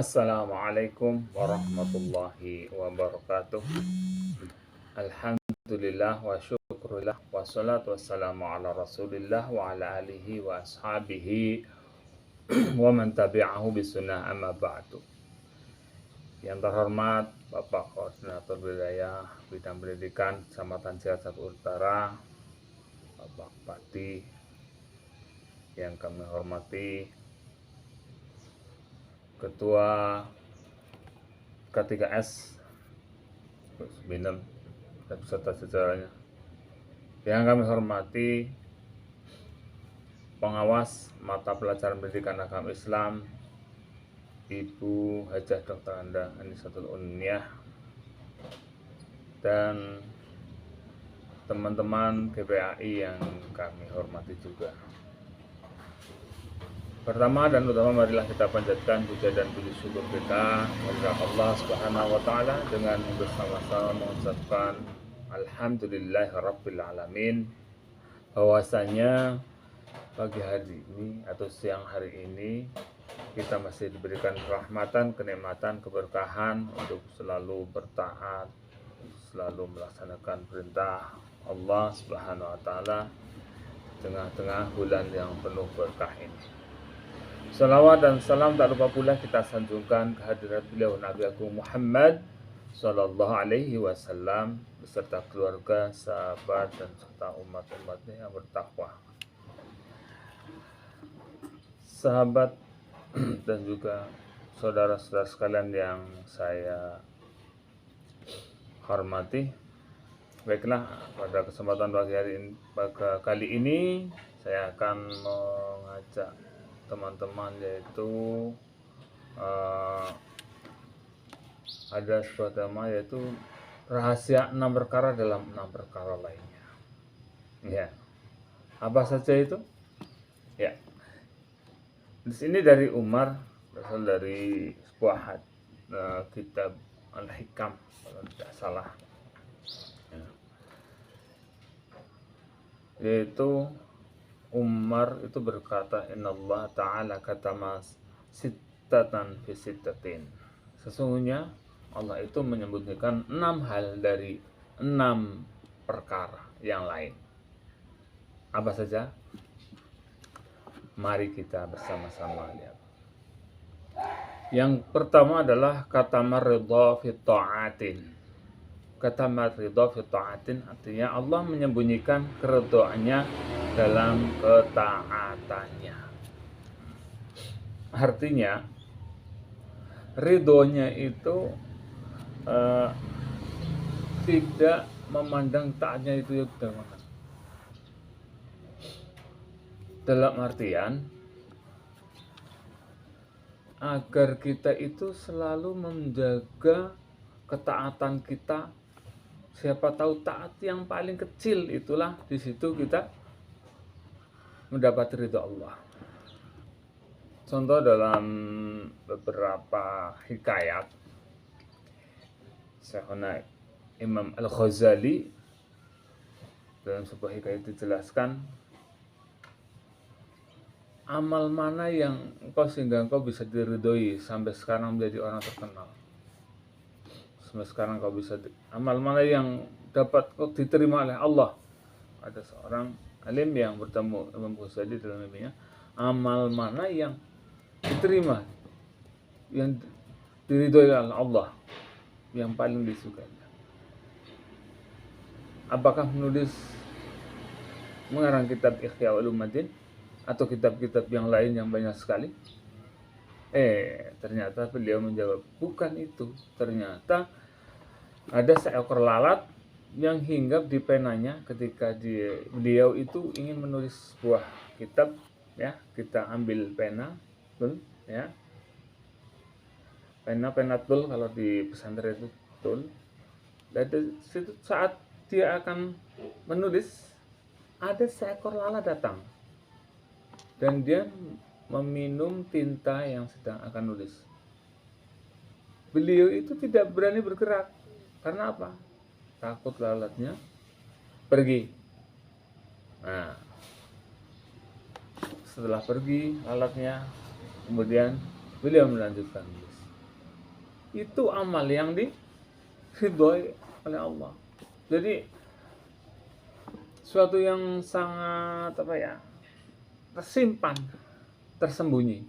Assalamualaikum warahmatullahi wabarakatuh. Alhamdulillah wa syukurillah wassalatu wassalamu ala rasulillah wa ala alihi wa ashabihi wa man tabi'ahu bisunnah amma ba'du. Yang terhormat Bapak Koordinator Wilayah Bidang Pendidikan Kecamatan Cilacap Utara, Bapak Pati, yang kami hormati Ketua K3S Binem dan beserta jajarannya, yang kami hormati pengawas mata pelajaran pendidikan agama Islam Ibu Hajah Dr. Anda Anisatul Unniyah, dan teman-teman GPAI yang kami hormati juga. Pertama dan utama, marilah kita panjatkan puja dan puji syukur kita kepada Allah Subhanahu wa taala dengan bersama-sama mengucapkan alhamdulillahirabbil alamin, bahwasanya pagi hari ini atau siang hari ini kita masih diberikan rahmatan, kenikmatan, keberkahan untuk selalu bertaat, selalu melaksanakan perintah Allah Subhanahu wa taala di tengah-tengah bulan yang penuh berkah ini. Salawat dan salam tak lupa pula kita sanjungkan kehadirat beliau Nabi Agung Muhammad Sallallahu Alaihi Wasallam beserta keluarga, sahabat, dan serta umat-umatnya yang bertakwa. Sahabat dan juga saudara-saudara sekalian yang saya hormati, baiklah, pada kesempatan kali ini saya akan mengajak teman-teman, yaitu ada sebuah tema, yaitu rahasia 6 perkara dalam 6 perkara lainnya. Ya, apa saja itu? Ya, di sini dari Umar, berasal dari sebuah kitab Al-Hikam kalau tidak salah, ya. Yaitu Umar itu berkata, Innallah ta'ala katama sittatan fi sittatin. Sesungguhnya Allah itu menyebutkan 6 hal dari 6 perkara yang lain. Apa saja? Mari kita bersama-sama lihat. Yang pertama adalah katamar ridha fi ta'atin. Katamar ridha fi ta'atin artinya Allah menyembunyikan keridhaannya dalam ketaatannya. Artinya ridhonya itu tidak memandang taatnya itu utama. Dalam artian agar kita itu selalu menjaga ketaatan kita. Siapa tahu taat yang paling kecil itulah di situ kita mendapat ridha Allah. Contoh dalam beberapa hikayat, Syekhuna Imam Al-Ghazali dalam sebuah hikayat dijelaskan, amal mana yang sehingga engkau bisa diridhoi sampai sekarang menjadi orang terkenal. Sampai sekarang kau bisa amal mana yang dapat kau diterima oleh Allah. Ada seorang alim yang bertemu Imam Ghazali dalam mimpinya, amal mana yang diterima, yang diridhoi oleh Allah, yang paling disukainya. Apakah menulis mengarang kitab Ihya Ulumuddin atau kitab-kitab yang lain yang banyak sekali? Ternyata beliau menjawab, bukan itu. Ternyata ada seekor lalat yang hinggap di penanya ketika beliau itu ingin menulis sebuah kitab, ya. Kita ambil pena, ya. Pena tul kalau di pesantren itu tul. Dan di situ saat dia akan menulis, ada seekor lalat datang dan dia meminum tinta yang sedang akan nulis. Beliau itu tidak berani bergerak. Karena apa? Takut lalatnya pergi. Nah, setelah pergi lalatnya, kemudian beliau melanjutkan. itu amal yang diridhoi oleh Allah. Jadi suatu yang sangat tersimpan, tersembunyi,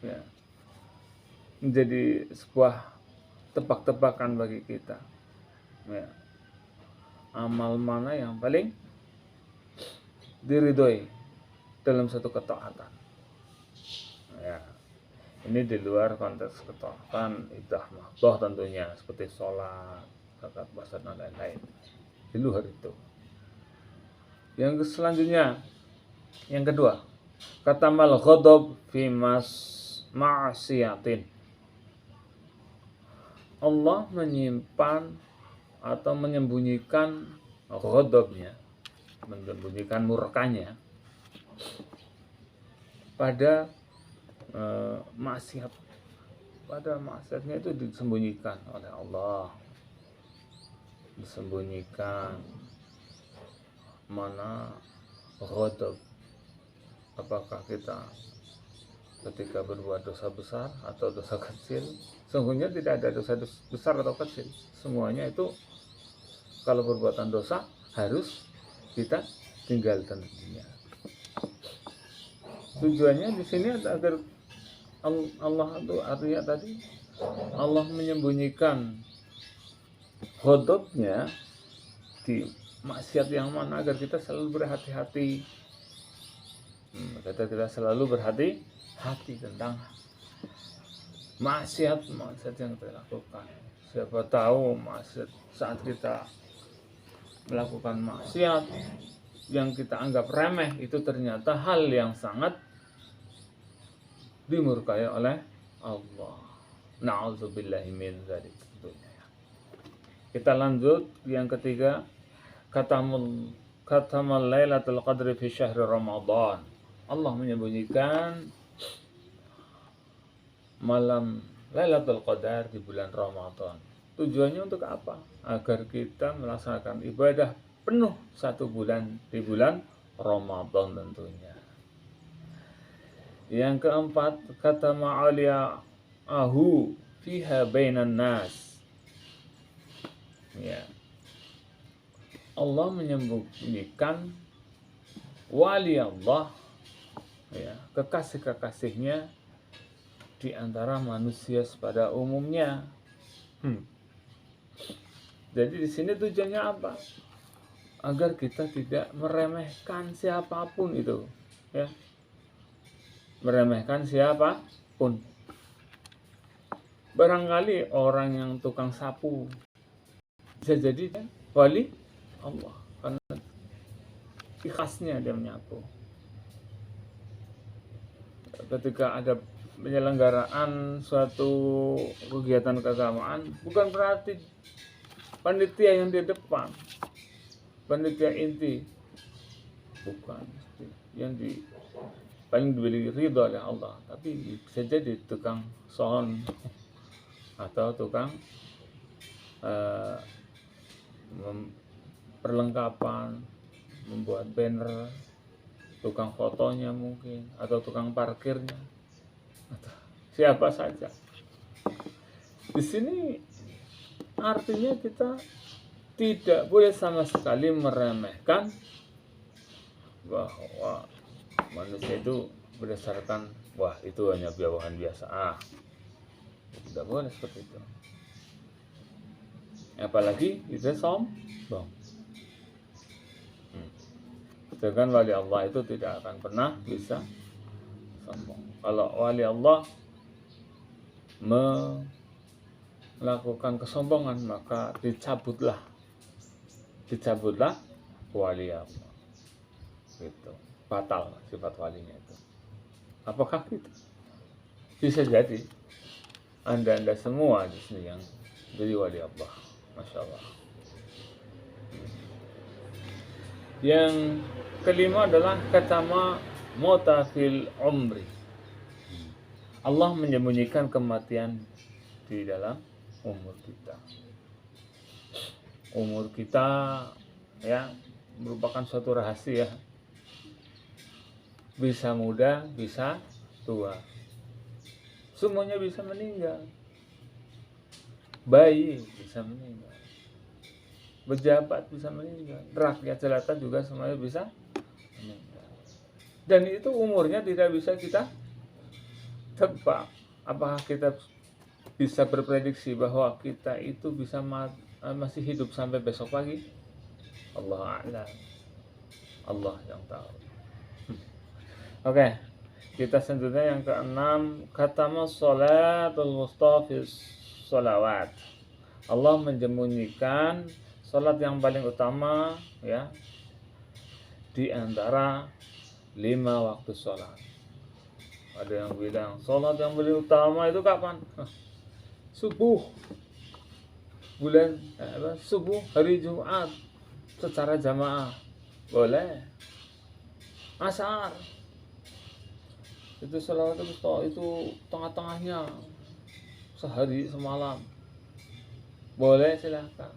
ya, menjadi sebuah tebak-tebakan bagi kita, ya. Amal mana yang paling diridhoi dalam satu ketaatan, ya. Ini di luar konteks ketaatan ibadah mahdoh tentunya, seperti sholat, zakat, puasa, dan lain-lain. Di luar itu. Yang selanjutnya, yang kedua, katamal ghadab fi ma'siyatin. Allah menyimpan atau menyembunyikan ghadabnya, menyembunyikan murkanya pada maksiat. Pada maksiatnya itu disembunyikan oleh Allah, disembunyikan. Mana ghadab? Apakah kita ketika berbuat dosa besar atau dosa kecil? Sungguhnya tidak ada dosa besar atau kecil, semuanya itu kalau perbuatan dosa harus kita tinggalkan dunia. Tujuannya di sini agar Allah itu artinya tadi Allah menyembunyikan ghadabnya di maksiat yang mana agar kita selalu berhati-hati. Kita selalu berhati-hati tentang maksiat yang kita lakukan. Siapa tahu maksiat saat kita melakukan maksiat yang kita anggap remeh itu ternyata hal yang sangat dimurkai oleh Allah. Na'udzubillahi min dzalik. Kita lanjut yang ketiga, katamal lailatul qadri fi syahri Ramadan. Allah menyembunyikan malam Lailatul Qadar di bulan Ramadan. Tujuannya untuk apa? Agar kita melaksanakan ibadah penuh satu bulan di bulan Ramadan tentunya. Yang keempat, kata ma'aliyahu fiha bainan nas. Ya. Allah menyembunyikan wali Allah, ya, kekasih-kekasihnya di antara manusia pada umumnya. Jadi di sini tujuannya apa? Agar kita tidak meremehkan siapapun itu, ya. Meremehkan siapapun. Barangkali orang yang tukang sapu bisa jadi wali Allah karena ikhlasnya dia menyapu. Ketika ada penyelenggaraan suatu kegiatan keagamaan, bukan berarti panitia yang di depan, panitia inti, bukan yang di paling diberi ridho oleh Allah, tapi bisa jadi tukang sohon atau tukang perlengkapan, membuat banner, tukang fotonya mungkin, atau tukang parkirnya, atau siapa saja. Di sini artinya kita tidak boleh sama sekali meremehkan bahwa manusia itu berdasarkan wah itu hanya bawahan biasa. Tidak boleh seperti itu. Apalagi itu sombong. Sedangkan wali Allah itu tidak akan pernah bisa sombong. Kalau wali Allah melakukan kesombongan, maka dicabutlah wali Allah. Gitu. Batal sifat walinya itu. Apakah gitu? Bisa jadi Anda semua di sini yang jadi wali Allah. Masya Allah. Yang kelima adalah katama mauta fil umri. Allah menyembunyikan kematian di dalam umur kita. Umur kita ya merupakan suatu rahasia. Bisa muda, bisa tua. Semuanya bisa meninggal. bayi bisa meninggal, pejabat bisa meninggal, rakyat jelata juga semuanya bisa meninggal. Dan itu umurnya tidak bisa kita tebak. Apakah kita bisa berprediksi bahwa kita itu bisa masih hidup sampai besok pagi? Allah a'lam. Allah yang tahu. Oke, kita selanjutnya yang keenam, katama sholatul wusta fi sholawat. Allah menyembunyikan salat yang paling utama ya di antara 5 waktu sholat. Ada yang bilang sholat yang paling utama itu kapan? Subuh, bulan subuh hari Jumat secara jamaah boleh. Asar itu sholawat itu tengah-tengahnya sehari semalam boleh, silahkan.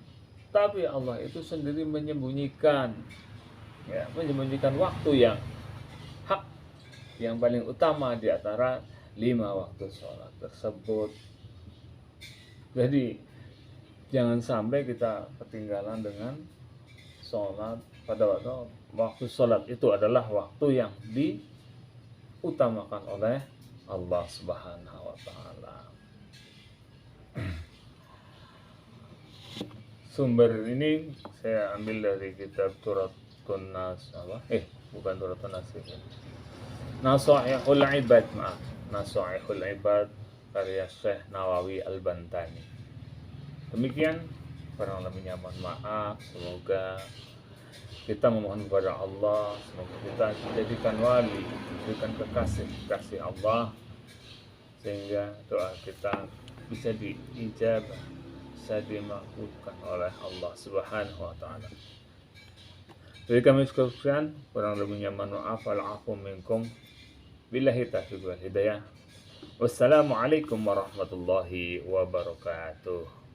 Tapi Allah itu sendiri menyembunyikan waktu yang hak, yang paling utama di antara 5 waktu sholat tersebut. Jadi jangan sampai kita ketinggalan dengan sholat pada waktu sholat itu adalah waktu yang diutamakan oleh Allah Subhanahu wa Ta'ala. Sumber ini saya ambil dari kitab Turatun Nas bukan Turatun Nas, Nasaihul Ibad, Nasaihul Ibad karya Syekh Nawawi Al-Bantani. Demikian, kurang lebihnya mohon maaf. Semoga kita memohon kepada Allah, semoga kita dijadikan wali, dijadikan kekasih Allah, sehingga doa kita bisa diijabah, bisa dimakbulkan oleh Allah Subhanahu wa Ta'ala. Jadi kami sekalian, kurang lebihnya mohon maaf. Al-afu minkum, billahi taufiq wal hidayah. Wassalamualaikum warahmatullahi wabarakatuh.